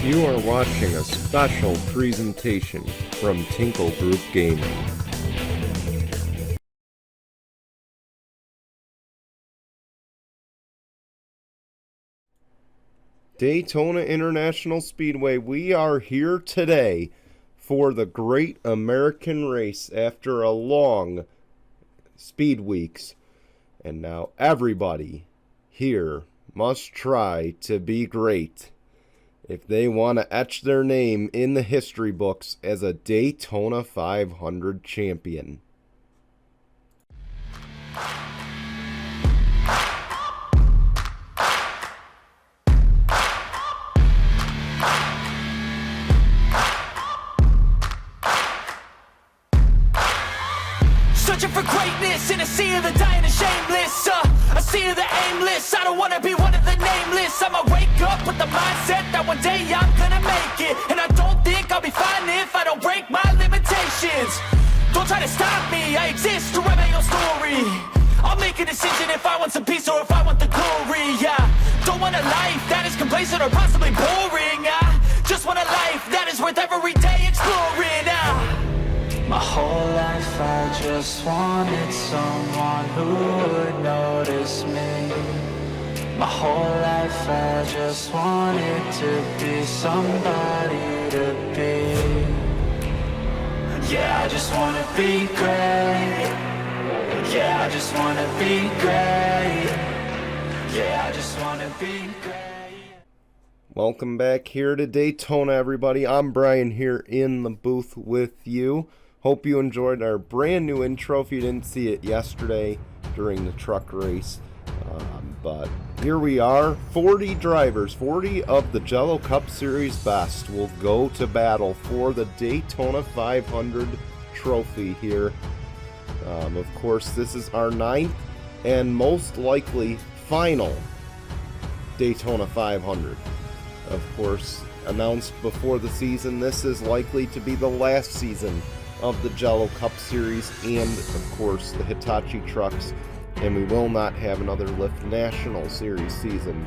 You are watching a special presentation from Tinkle Group Gaming. Daytona International Speedway, we are here today for the Great American Race after a long speed weeks. And now everybody here must try to be great if they want to etch their name in the history books as a Daytona 500 champion. Searching for greatness in a sea of the dying and shameless, a sea of the aimless. I don't wanna be one of the nameless. I'ma wake up with the mindset that one day I'm gonna make it, and I don't think I'll be fine if I don't break my limitations. Don't try to stop me, I exist to write my own story. I'll make a decision if I want some peace or if I want the glory. Yeah, don't want a life that is complacent or possibly boring. I just want a life that is worth every day exploring. My whole life I just wanted someone who would notice me. My whole life I just wanted to be somebody to be. Yeah, I just wanna be great. Yeah, I just wanna be great. Yeah, I just wanna be great. Welcome back here to Daytona, everybody. I'm Brian here in the booth with you. Hope you enjoyed our brand new intro if you didn't see it yesterday during the truck race. But here we are, 40 drivers, 40 of the Jello Cup Series best will go to battle for the Daytona 500 trophy here. Of course, this is our 9th and most likely final Daytona 500. Of course, announced before the season, this is likely to be the last season of the Jello Cup Series and, of course, the Hitachi trucks, and we will not have another Lift National Series season,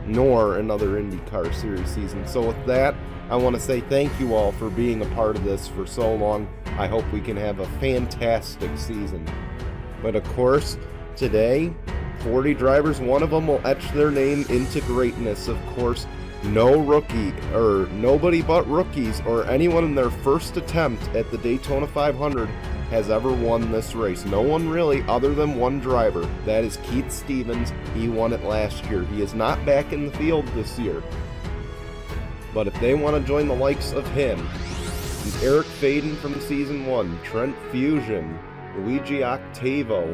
nor another IndyCar Series season. So with that, I want to say thank you all for being a part of this for so long. I hope we can have a fantastic season. But of course, today, 40 drivers, one of them will etch their name into greatness. Of course, no rookie, or nobody but rookies, or anyone in their first attempt at the Daytona 500 has ever won this race. No one really, other than one driver. That is Keith Stevens. He won it last year. He is not back in the field this year. But if they want to join the likes of him, and Eric Faden from Season 1, Trent Fusion, Luigi Octavo,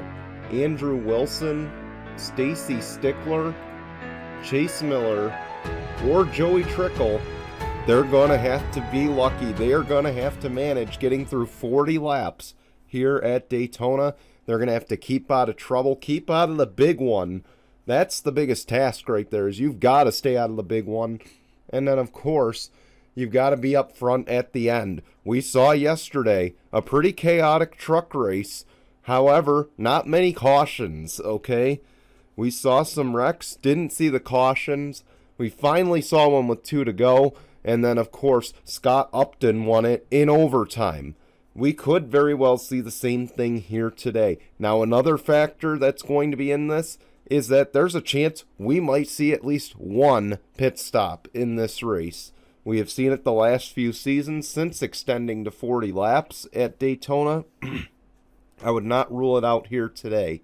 Andrew Wilson, Stacy Stickler, Chase Miller, or Joey Trickle, they're going to have to be lucky. They are going to have to manage getting through 40 laps here at Daytona. They're going to have to keep out of trouble, keep out of the big one. That's the biggest task right there, is you've got to stay out of the big one. And then, of course, you've got to be up front at the end. We saw yesterday a pretty chaotic truck race. However, not many cautions, okay? We saw some wrecks, didn't see the cautions. We finally saw one with 2 to go, and then, of course, Scott Upton won it in overtime. We could very well see the same thing here today. Now, another factor that's going to be in this is that there's a chance we might see at least one pit stop in this race. We have seen it the last few seasons since extending to 40 laps at Daytona. I would not rule it out here today.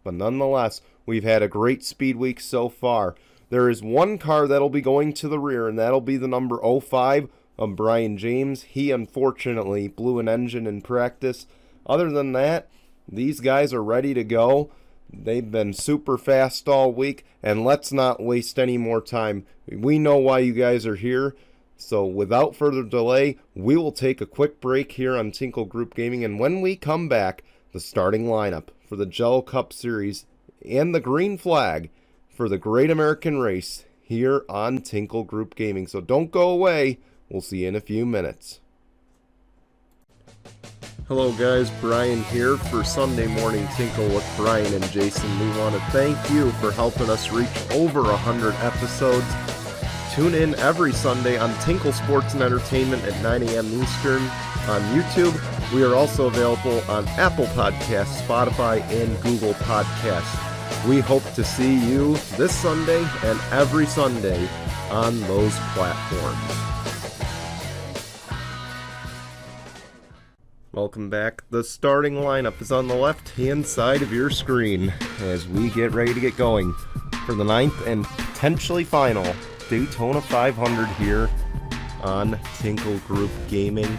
But nonetheless, we've had a great speed week so far. There is one car that'll be going to the rear, and that'll be the number 05 of Brian James. He unfortunately blew an engine in practice. Other than that, these guys are ready to go. They've been super fast all week, and let's not waste any more time. We know why you guys are here. So without further delay, we will take a quick break here on Tinkle Group Gaming, and when we come back, the starting lineup for the Jello Cup Series and the green flag for the Great American Race here on Tinkle Group Gaming. So don't go away. We'll see you in a few minutes. Hello guys, Brian here for Sunday Morning Tinkle with Brian and Jason. We want to thank you for helping us reach over 100 episodes. Tune in every Sunday on Tinkle Sports and Entertainment at 9 a.m. Eastern on YouTube. We are also available on Apple Podcasts, Spotify, and Google Podcasts. We hope to see you this Sunday and every Sunday on those platforms. Welcome back. The starting lineup is on the left-hand side of your screen as we get ready to get going for the 9th and potentially final Daytona 500 here on Tinkle Group Gaming.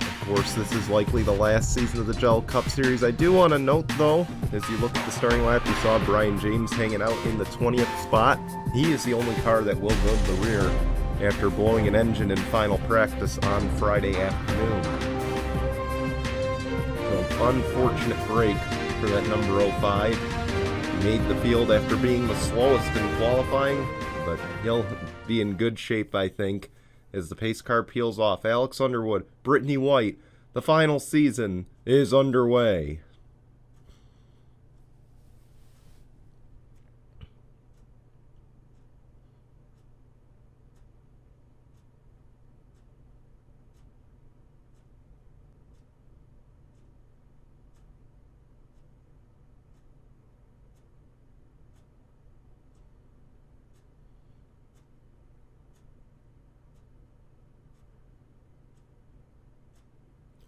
Of course, this is likely the last season of the Jello Cup Series. I do want to note, though, as you look at the starting lineup, you saw Brian James hanging out in the 20th spot. He is the only car that will go to the rear after blowing an engine in final practice on Friday afternoon. Unfortunate break for that number 05. He made the field after being the slowest in qualifying, but he'll be in good shape, I think, as the pace car peels off. Alex Underwood, Brittany White, the final season is underway.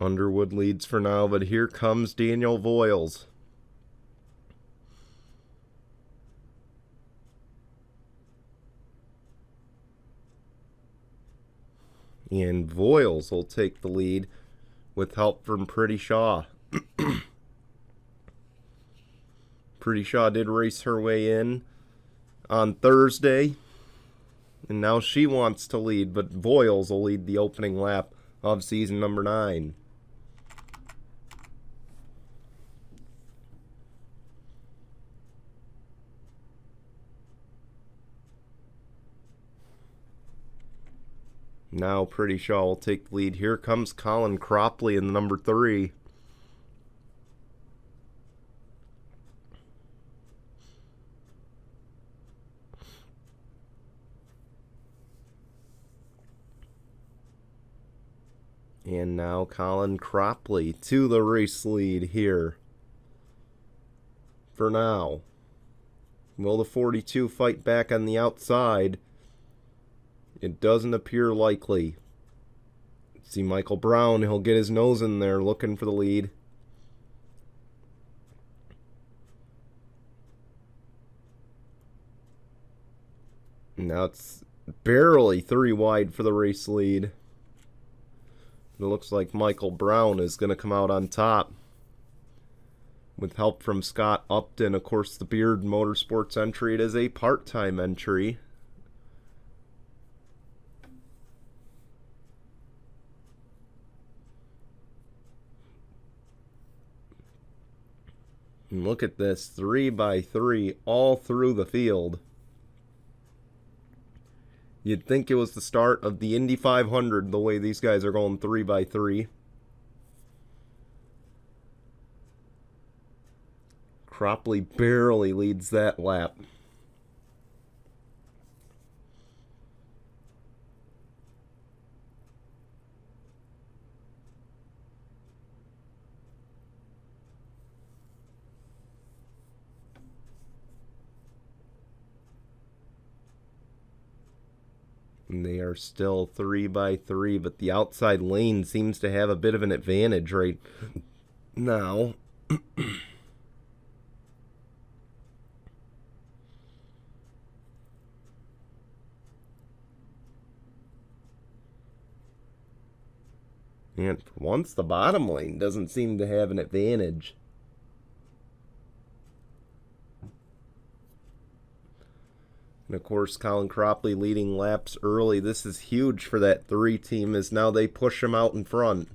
Underwood leads for now, but here comes Daniel Voiles. And Voiles will take the lead with help from Pretty Shaw. Pretty Shaw did race her way in on Thursday, and now she wants to lead, but Voiles will lead the opening lap of season number 9. Now Pretty Shaw will take the lead. Here comes Colin Cropley in the number 3. And now Colin Cropley to the race lead here. For now. Will the 42 fight back on the outside? It doesn't appear likely. See Michael Brown, he'll get his nose in there looking for the lead. Now it's barely 3 wide for the race lead. It looks like Michael Brown is going to come out on top with help from Scott Upton. Of course, the Beard Motorsports entry, it is a part-time entry. And look at this, 3x3 all through the field. You'd think it was the start of the Indy 500, the way these guys are going 3x3. Cropley barely leads that lap. And they are still 3x3, but the outside lane seems to have a bit of an advantage right now. And for once, the bottom lane doesn't seem to have an advantage. And of course, Colin Cropley leading laps early. This is huge for that 3 team, as now they push him out in front.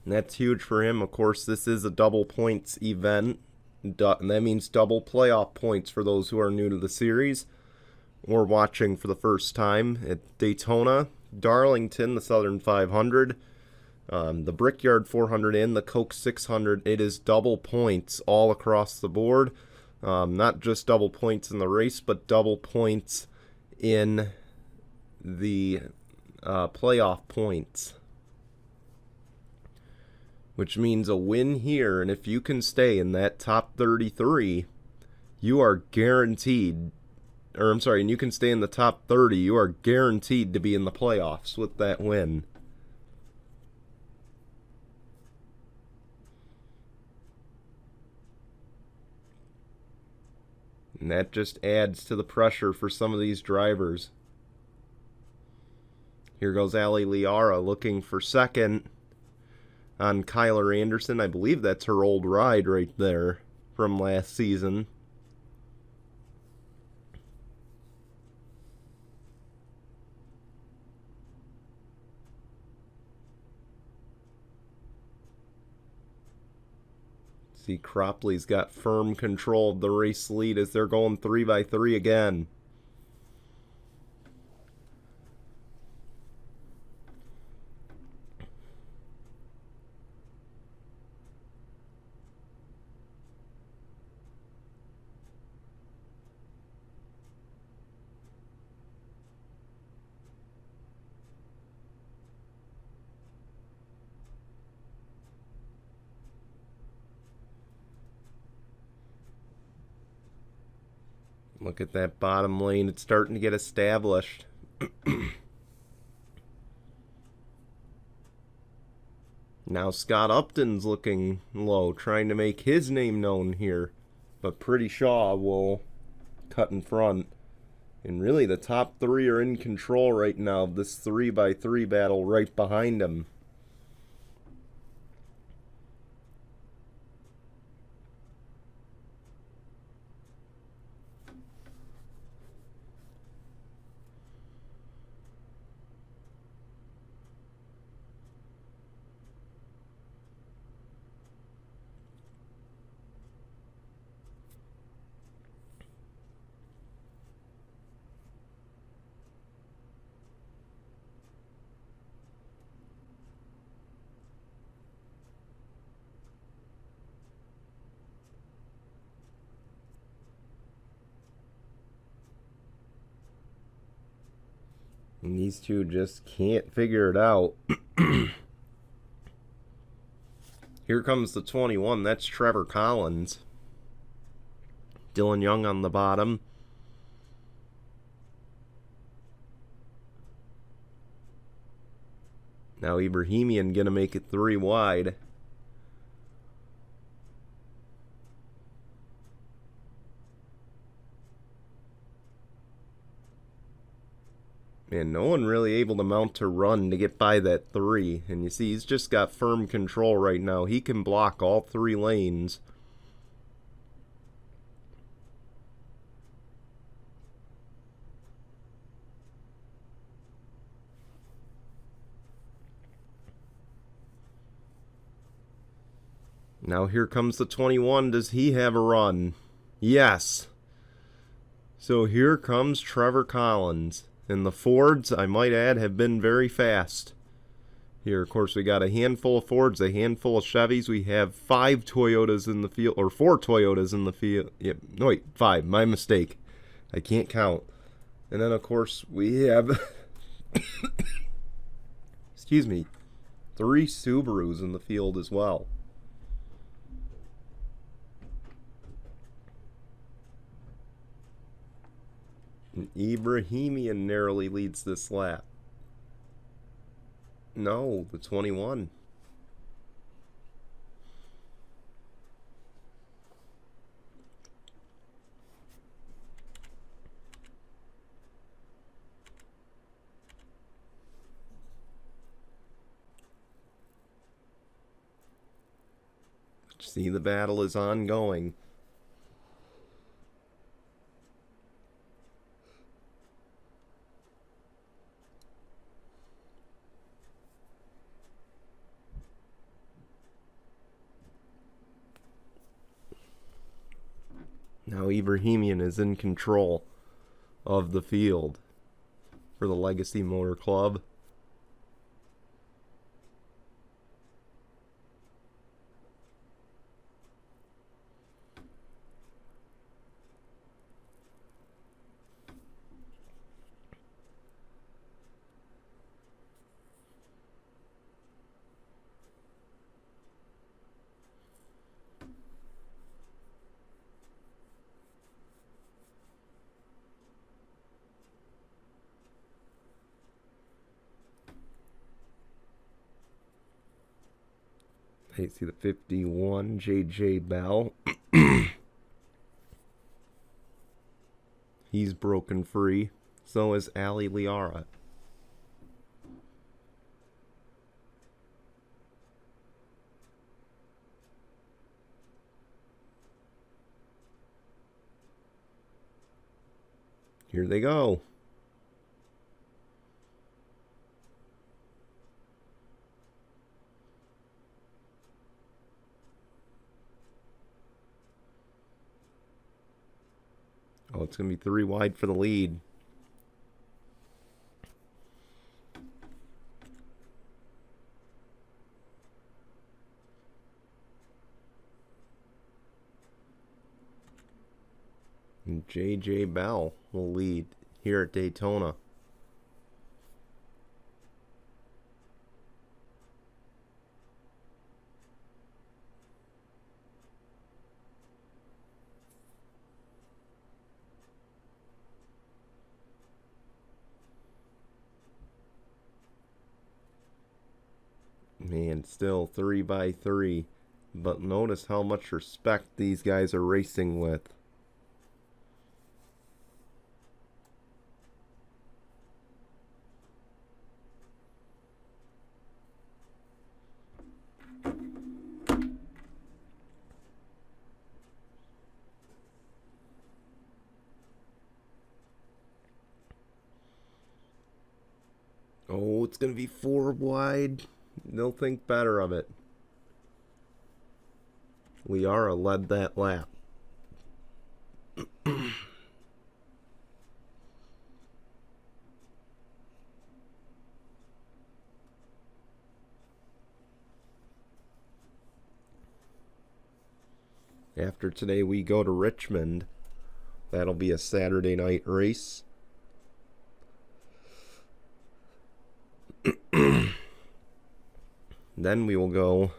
And that's huge for him. Of course, this is a double points event. And that means double playoff points for those who are new to the series or watching for the first time at Daytona, Darlington, the Southern 500, the Brickyard 400, and the Coke 600. It is double points all across the board. Not just double points in the race, but double points in the playoff points. Which means a win here, and if you can stay in that top 33, you are guaranteed, or I'm sorry, and you can stay in the top 30, you are guaranteed to be in the playoffs with that win. And that just adds to the pressure for some of these drivers. Here goes Ali Liara looking for second on Kyler Anderson. I believe that's her old ride right there from last season. See, Cropley's got firm control of the race lead as they're going 3x3 again. Look at that bottom lane. It's starting to get established. Now Scott Upton's looking low, trying to make his name known here. But Pretty Shaw will cut in front. And really the top three are in control right now of this 3x3 battle right behind him. And these two just can't figure it out. Here comes the 21. That's Trevor Collins. Dylan Young on the bottom. Now Ibrahimian going to make it 3 wide. And no one really able to mount a run to get by that 3. And you see, he's just got firm control right now. He can block all 3 lanes. Now here comes the 21. Does he have a run? Yes. So here comes Trevor Collins. And the Fords, I might add, have been very fast. Here, of course, we got a handful of Fords, a handful of Chevys. We have 5 Toyotas in the field, or 4 Toyotas in the field. Yep, no, wait, 5. My mistake. I can't count. And then, of course, we have, excuse me, 3 Subarus in the field as well. And Ibrahimian narrowly leads this lap. No, the 21. See, the battle is ongoing. Now Ibrahimian is in control of the field for the Legacy Motor Club. You see the 51, J.J. Bell. He's broken free. So is Ali Liara. Here they go. Oh, it's going to be 3 wide for the lead. And J.J. Bell will lead here at Daytona. Man, still 3 by 3. But notice how much respect these guys are racing with. Oh, it's going to be 4 wide. They'll think better of it. Liara led that lap. After today, we go to Richmond. That'll be a Saturday night race. Then we will go.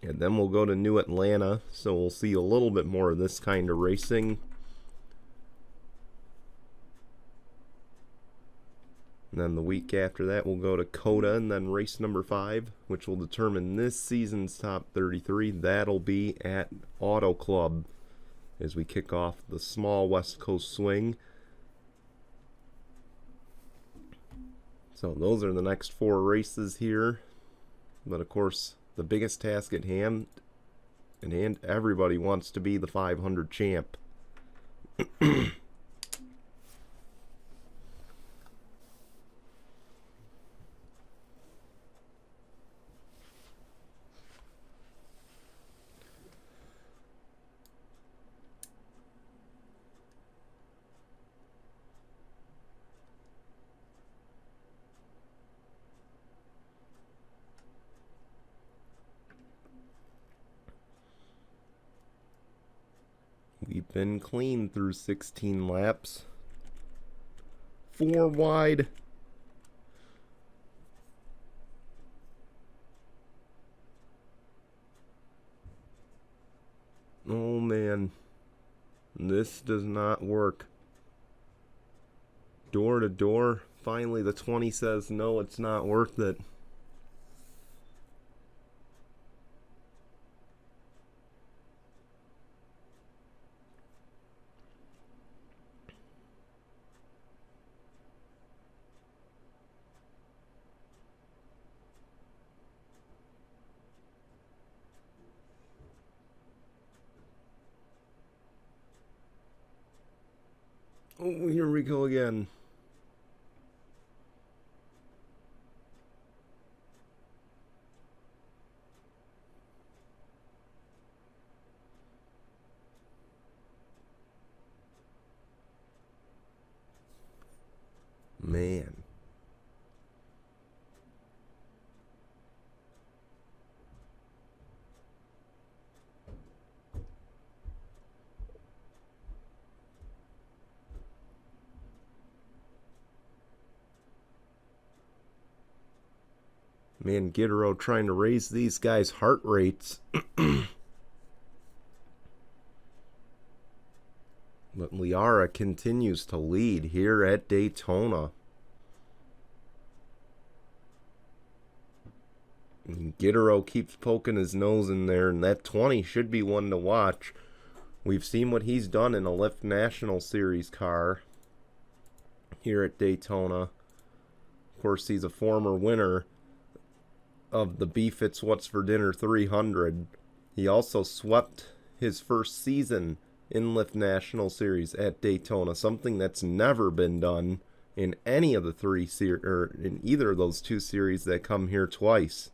And then we'll go to New Atlanta. So we'll see a little bit more of this kind of racing. And then the week after that, we'll go to Coda and then race number 5, which will determine this season's top 33. That'll be at Auto Club as we kick off the small West Coast swing. So those are the next 4 races here. But of course, the biggest task at hand, and everybody wants to be the 500 champ. We've been clean through 16 laps. 4 wide. Oh man, this does not work. Door to door. Finally the 20 says no, it's not worth it. Oh, here we go again. Man. Man, Gittero trying to raise these guys' heart rates. But Liara continues to lead here at Daytona. And Gittero keeps poking his nose in there, and that 20 should be one to watch. We've seen what he's done in a Lift National Series car here at Daytona. Of course, he's a former winner of the Beef It's What's for Dinner 300. He also swept his first season in Lift National Series at Daytona, something that's never been done in any of the three or in either of those two series that come here twice.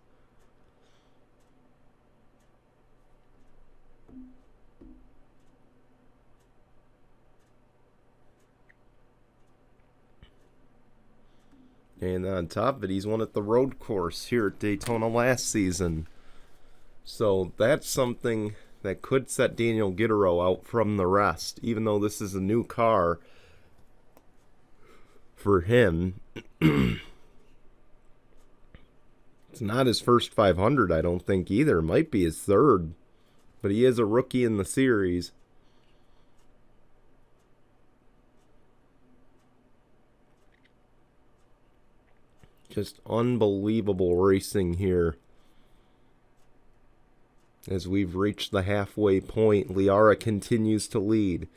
And on top of it, he's won at the road course here at Daytona last season. So that's something that could set Daniel Gittero out from the rest. Even though this is a new car for him, it's not his first 500, I don't think, either. It might be his third. But he is a rookie in the series. Just unbelievable racing here. As we've reached the halfway point, Liara continues to lead.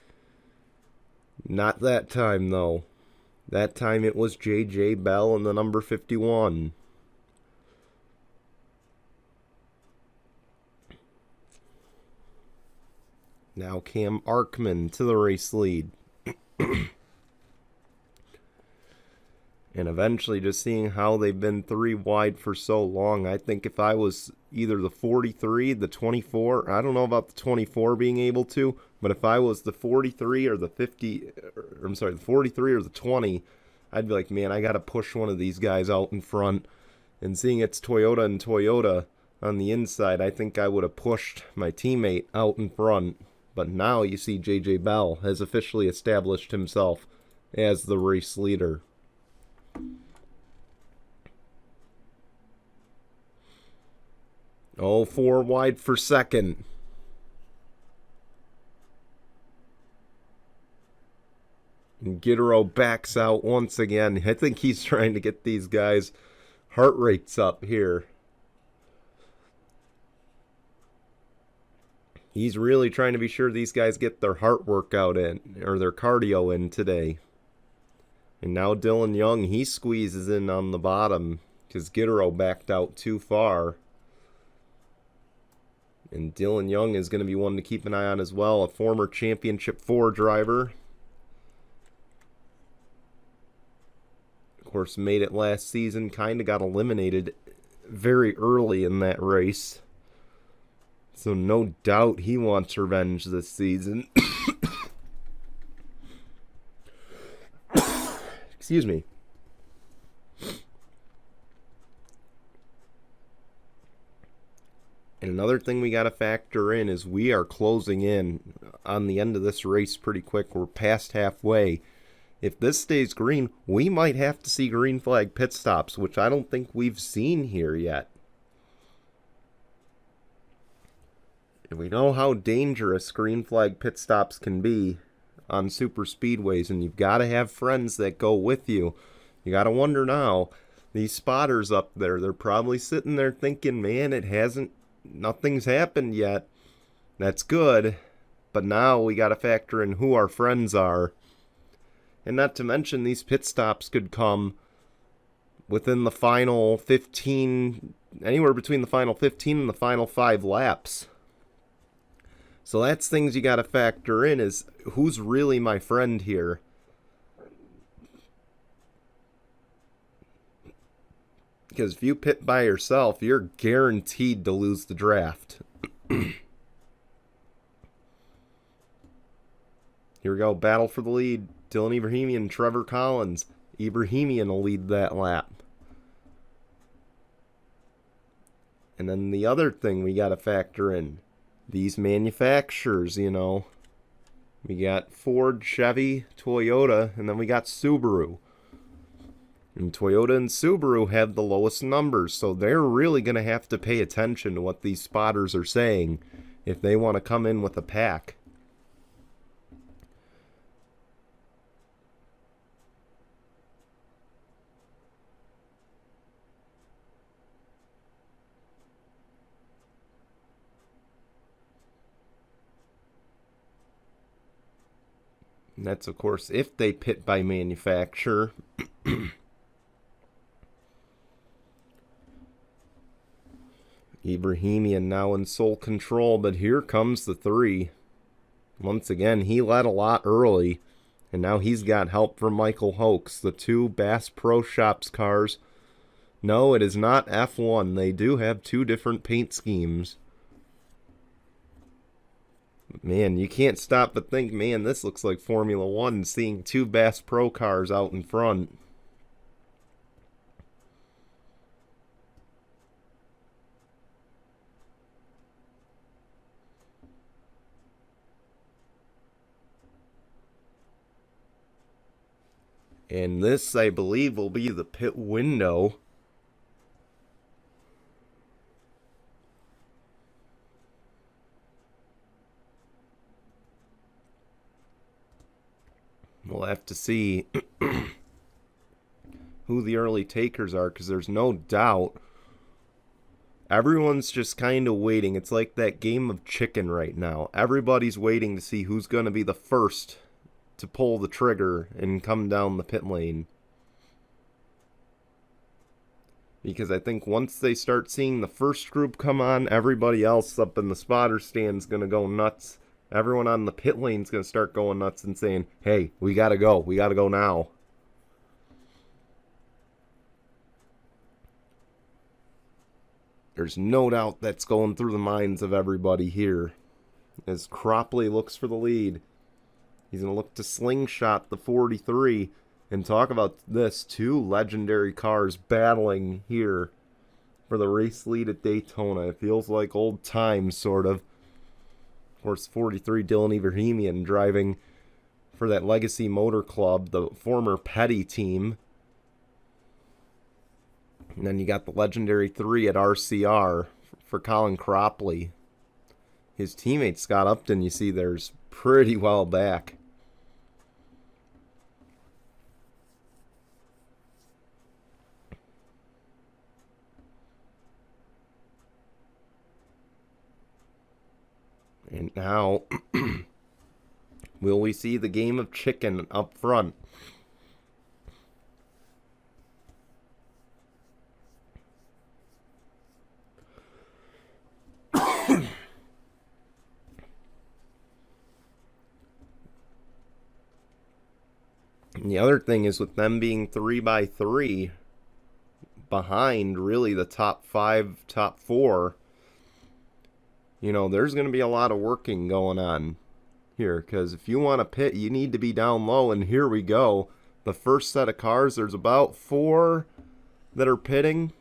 Not that time, though. That time it was J.J. Bell and the number 51. Now Cam Arkman to the race lead. And eventually, just seeing how they've been three wide for so long, I think if I was either the 43, the 24, I don't know about the 24 being able to, but if I was the 43 or the 50, I'm sorry, the 43 or the 20, I'd be like, man, I got to push one of these guys out in front. And seeing it's Toyota and Toyota on the inside, I think I would have pushed my teammate out in front. But now you see J.J. Bell has officially established himself as the race leader. Oh, 4 wide for second. And Gittero backs out once again. I think he's trying to get these guys' heart rates up here. He's really trying to be sure these guys get their heart workout in, or their cardio in today. And now Dylan Young, he squeezes in on the bottom because Gittero backed out too far. And Dylan Young is going to be one to keep an eye on as well, a former Championship 4 driver. Of course, made it last season, kind of got eliminated very early in that race. So no doubt he wants revenge this season. Excuse me. And another thing we got to factor in is we are closing in on the end of this race pretty quick. We're past halfway. If this stays green, we might have to see green flag pit stops, which I don't think we've seen here yet. And we know how dangerous green flag pit stops can be on super speedways, and you've got to have friends that go with you. You got to wonder now, these spotters up there, they're probably sitting there thinking, man, nothing's happened yet. That's good, but now we got to factor in who our friends are. And not to mention, these pit stops could come within the final 15, anywhere between the final 15 and the final 5 laps. So that's things you got to factor in, is who's really my friend here. Because if you pit by yourself, you're guaranteed to lose the draft. Here we go, battle for the lead. Dylan Ibrahimian, Trevor Collins. Ibrahimian will lead that lap. And then the other thing we got to factor in, these manufacturers, you know. We got Ford, Chevy, Toyota, and then we got Subaru. And Toyota and Subaru have the lowest numbers, so they're really going to have to pay attention to what these spotters are saying if they want to come in with a pack. And that's, of course, if they pit by manufacturer. Ibrahimian now in sole control, but here comes the 3. Once again, he led a lot early, and now he's got help from Michael Hoeks. The 2 Bass Pro Shops cars. No, it is not F1. They do have 2 different paint schemes. Man, you can't stop but think, man, this looks like Formula 1, seeing 2 Bass Pro cars out in front. And this, I believe, will be the pit window. We'll have to see who the early takers are, because there's no doubt everyone's just kind of waiting. It's like that game of chicken right now. Everybody's waiting to see who's going to be the first to pull the trigger and come down the pit lane. Because I think once they start seeing the first group come on, everybody else up in the spotter stand's going to go nuts. Everyone on the pit lane's going to start going nuts and saying, hey, we got to go. We got to go now. There's no doubt that's going through the minds of everybody here. As Cropley looks for the lead. He's going to look to slingshot the 43. And talk about this, 2 legendary cars battling here for the race lead at Daytona. It feels like old times, sort of. Of course, 43 Dylan Ibrahimian driving for that Legacy Motor Club, the former Petty team. And then you got the legendary 3 at RCR for Colin Cropley. His teammate Scott Upton, you see, there's pretty well back. And now, will we see the game of chicken up front? And the other thing is, with them being 3x3 behind really the top 5, top 4, you know, there's going to be a lot of working going on here. Because if you want to pit, you need to be down low. And here we go. The first set of cars, there's about 4 that are pitting.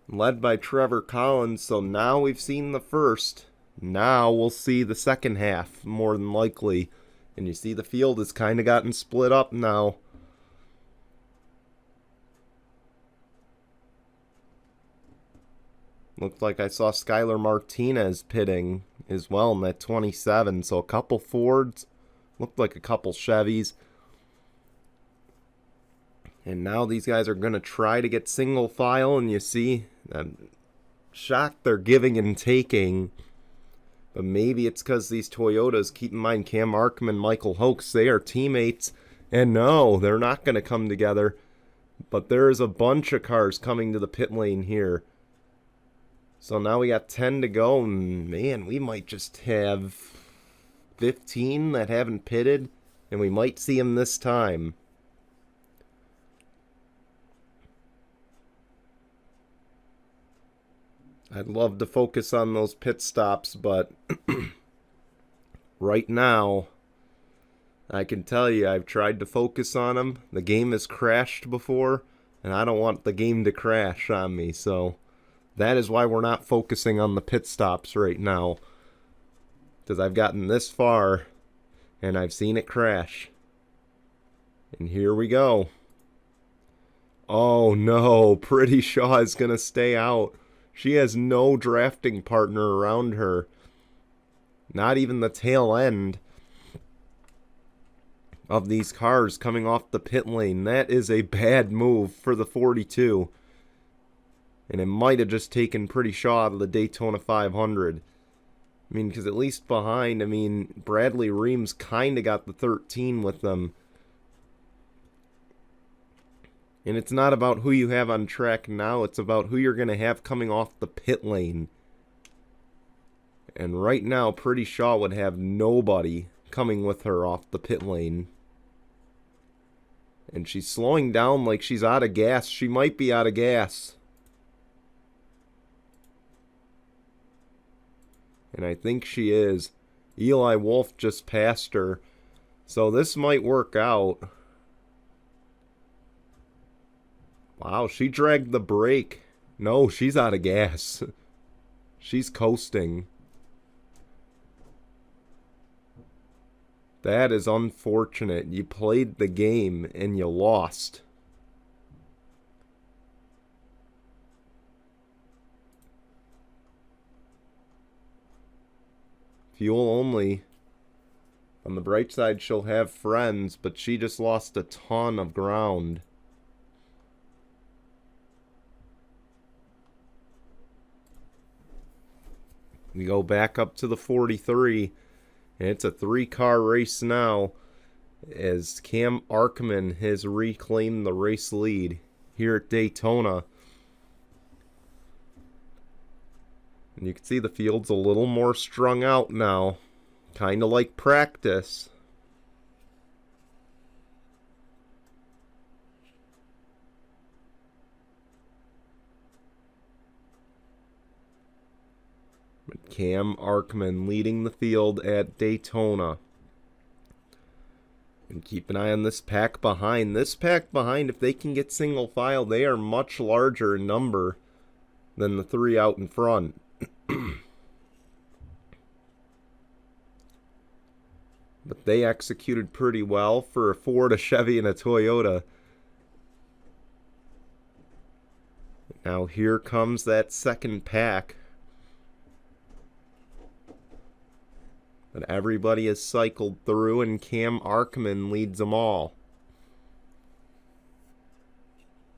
Led by Trevor Collins. So now we've seen the first. Now we'll see the second half, more than likely. And you see the field has kind of gotten split up now. Looked like I saw Skylar Martinez pitting as well in that 27. So a couple Fords. Looked like a couple Chevys. And now these guys are going to try to get single file. And you see, I'm shocked they're giving and taking. But maybe it's because these Toyotas, keep in mind Cam Arkham and Michael Hoeks, they are teammates. And no, they're not going to come together. But there is a bunch of cars coming to the pit lane here. So now we got 10 to go, and man, we might just have 15 that haven't pitted, and we might see them this time. I'd love to focus on those pit stops, but right now, I can tell you I've tried to focus on them. The game has crashed before, and I don't want the game to crash on me, so that is why we're not focusing on the pit stops right now. Because I've gotten this far, and I've seen it crash. And here we go. Oh no, Pretty Shaw is going to stay out. She has no drafting partner around her. Not even the tail end of these cars coming off the pit lane. That is a bad move for the 42. And it might have just taken Pretty Shaw out of the Daytona 500. I mean, because at least behind, I mean, Bradley Reams kind of got the 13 with them. And it's not about who you have on track now. It's about who you're going to have coming off the pit lane. And right now, Pretty Shaw would have nobody coming with her off the pit lane. And she's slowing down like she's out of gas. She might be out of gas. And I think she is. Eli Wolf just passed her. So this might work out. Wow, she dragged the brake. No, she's out of gas. She's coasting. That is unfortunate. You played the game and you lost. Fuel only. On the bright side, she'll have friends, but she just lost a ton of ground. We go back up to the 43, and it's a 3-car race now as Cam Arkman has reclaimed the race lead here at Daytona. And you can see the field's a little more strung out now, kind of like practice. But Cam Arkman leading the field at Daytona. And keep an eye on this pack behind. This pack behind, if they can get single file, they are much larger in number than the 3 out in front. But they executed pretty well for a Ford, a Chevy, and a Toyota. Now here comes that second pack. But everybody is cycled through, and Cam Arkman leads them all.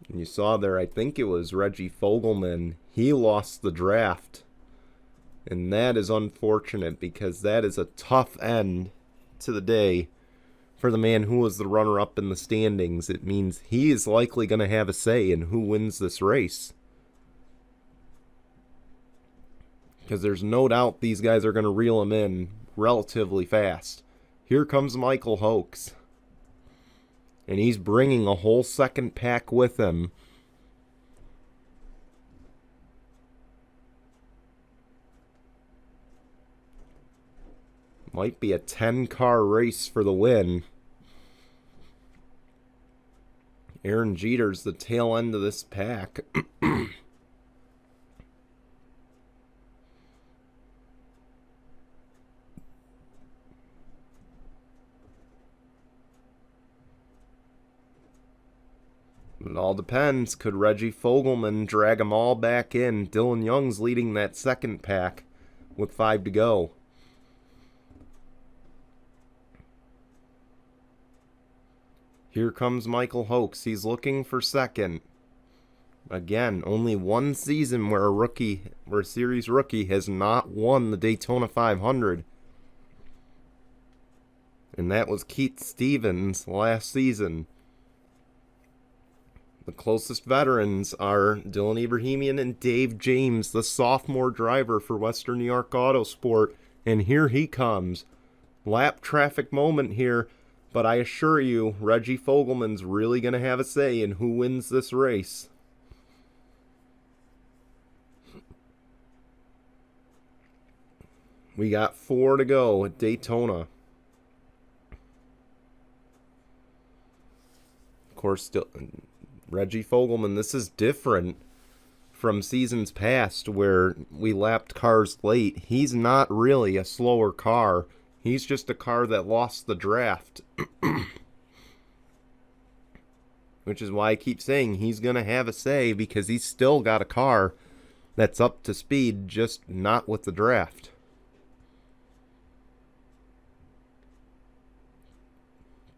And you saw there, I think it was Reggie Fogelman. He lost the draft. And that is unfortunate because that is a tough end to the day for the man who was the runner-up in the standings. It means he is likely going to have a say in who wins this race. Because there's no doubt these guys are going to reel him in relatively fast. Here comes Michael Hoeks. And he's bringing a whole second pack with him. Might be a 10-car race for the win. Aaron Jeter's the tail end of this pack. It all depends. Could Reggie Fogelman drag them all back in? Dylan Young's leading that second pack with 5 to go. Here comes Michael Hoeks. He's looking for second. Again, only one season where a series rookie has not won the Daytona 500. And that was Keith Stevens last season. The closest veterans are Dylan Ibrahimian and Dave James, the sophomore driver for Western New York Autosport. And here he comes. Lap traffic moment here. But I assure you, Reggie Fogelman's really going to have a say in who wins this race. We got 4 to go at Daytona. Of course, Reggie Fogelman, this is different from seasons past where we lapped cars late. He's not really a slower car. He's just a car that lost the draft. Which is why I keep saying he's going to have a say, because he's still got a car that's up to speed, just not with the draft.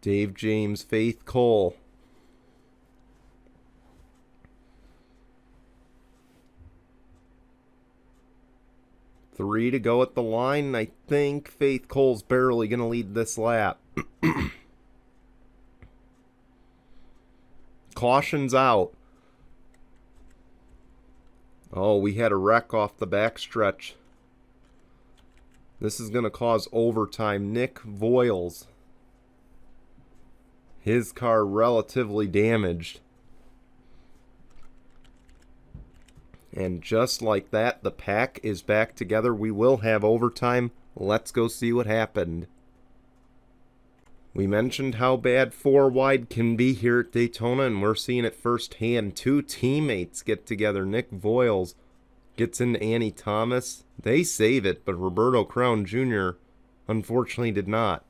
Dave James, Faith Cole. 3 to go at the line. I think Faith Cole's barely going to lead this lap. Caution's out. Oh, we had a wreck off the backstretch. This is going to cause overtime. Nick Voiles. His car relatively damaged. And just like that, the pack is back together. We will have overtime. Let's go see what happened. We mentioned how bad 4 wide can be here at Daytona, and we're seeing it firsthand. 2 teammates get together. Nick Voiles gets into Annie Thomas. They save it, but Roberto Crown Jr. unfortunately did not.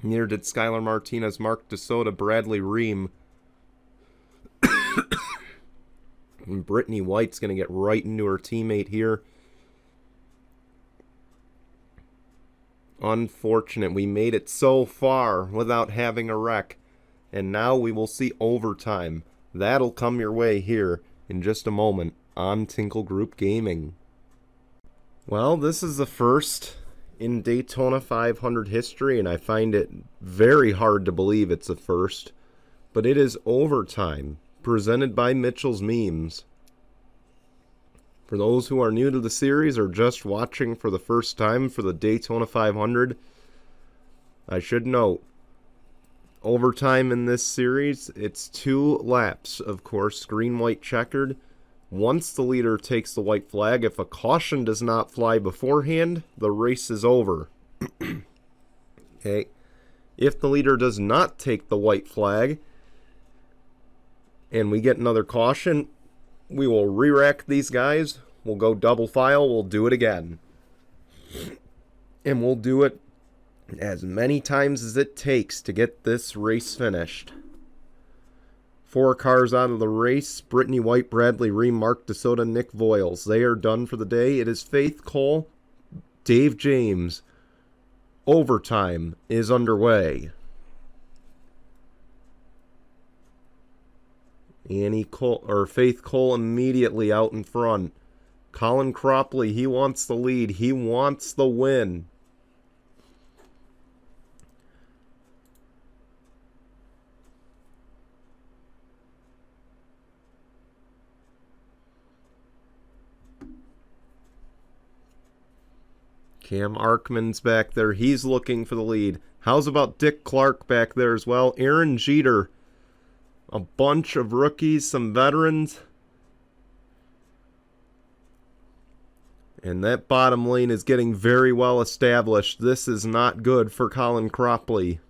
Neither did Skylar Martinez, Mark DeSoto, Bradley Ream. And Brittany White's going to get right into her teammate here. Unfortunate. We made it so far without having a wreck. And now we will see overtime. That'll come your way here in just a moment on Tinkle Group Gaming. Well, this is the first in Daytona 500 history, and I find it very hard to believe it's a first. But it is overtime, presented by Mitchell's Memes. For those who are new to the series or just watching for the first time for the Daytona 500, I should note, overtime in this series, it's 2 laps, of course, green, white, checkered. Once the leader takes the white flag, if a caution does not fly beforehand, the race is over. Okay. If the leader does not take the white flag, and we get another caution, we will re-rack these guys. We'll go double file. We'll do it again. And we'll do it as many times as it takes to get this race finished. 4 cars out of the race. Brittany White, Bradley Ream, Mark DeSoto, Nick Voiles. They are done for the day. It is Faith Cole, Dave James. Overtime is underway. Faith Cole immediately out in front. Colin Cropley, he wants the lead. He wants the win. Cam Arkman's back there. He's looking for the lead. How's about Dick Clark back there as well? Aaron Jeter. A bunch of rookies, some veterans. And that bottom lane is getting very well established. This is not good for Colin Cropley.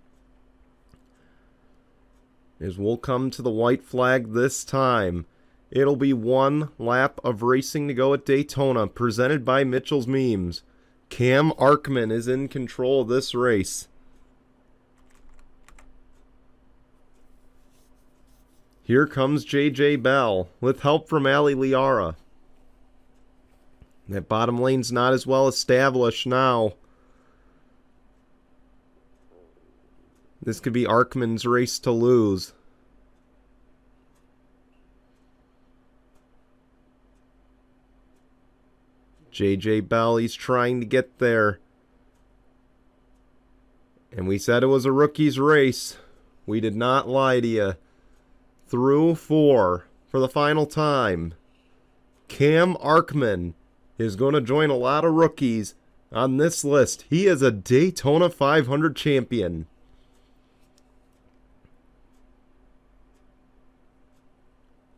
As we'll come to the white flag this time. It'll be 1 lap of racing to go at Daytona, presented by Mitchell's Memes. Cam Arkman is in control of this race. Here comes J.J. Bell with help from Ali Liara. That bottom lane's not as well established now. This could be Arkman's race to lose. J.J. Bell, he's trying to get there. And we said it was a rookie's race. We did not lie to you. Through 4 for the final time. Cam Arkman is going to join a lot of rookies on this list. He is a Daytona 500 champion.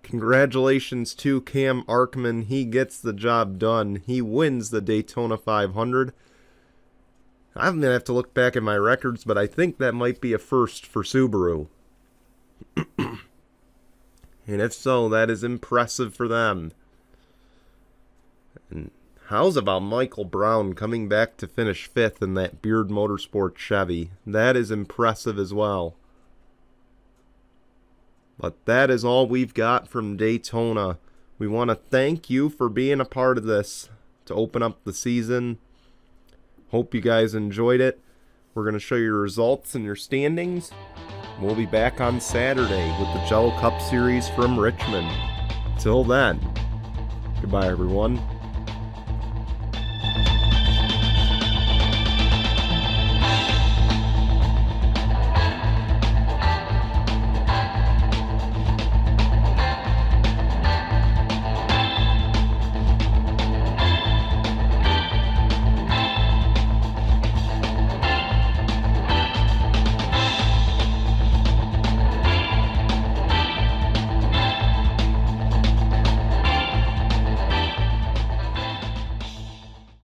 Congratulations to Cam Arkman. He gets the job done. He wins the Daytona 500. I'm going to have to look back at my records, but I think that might be a first for Subaru. And if so, that is impressive for them. And how's about Michael Brown coming back to finish 5th in that Beard Motorsports Chevy? That is impressive as well. But that is all we've got from Daytona. We want to thank you for being a part of this to open up the season. Hope you guys enjoyed it. We're going to show you your results and your standings. We'll be back on Saturday with the Jello Cup Series from Richmond. Till then, goodbye everyone.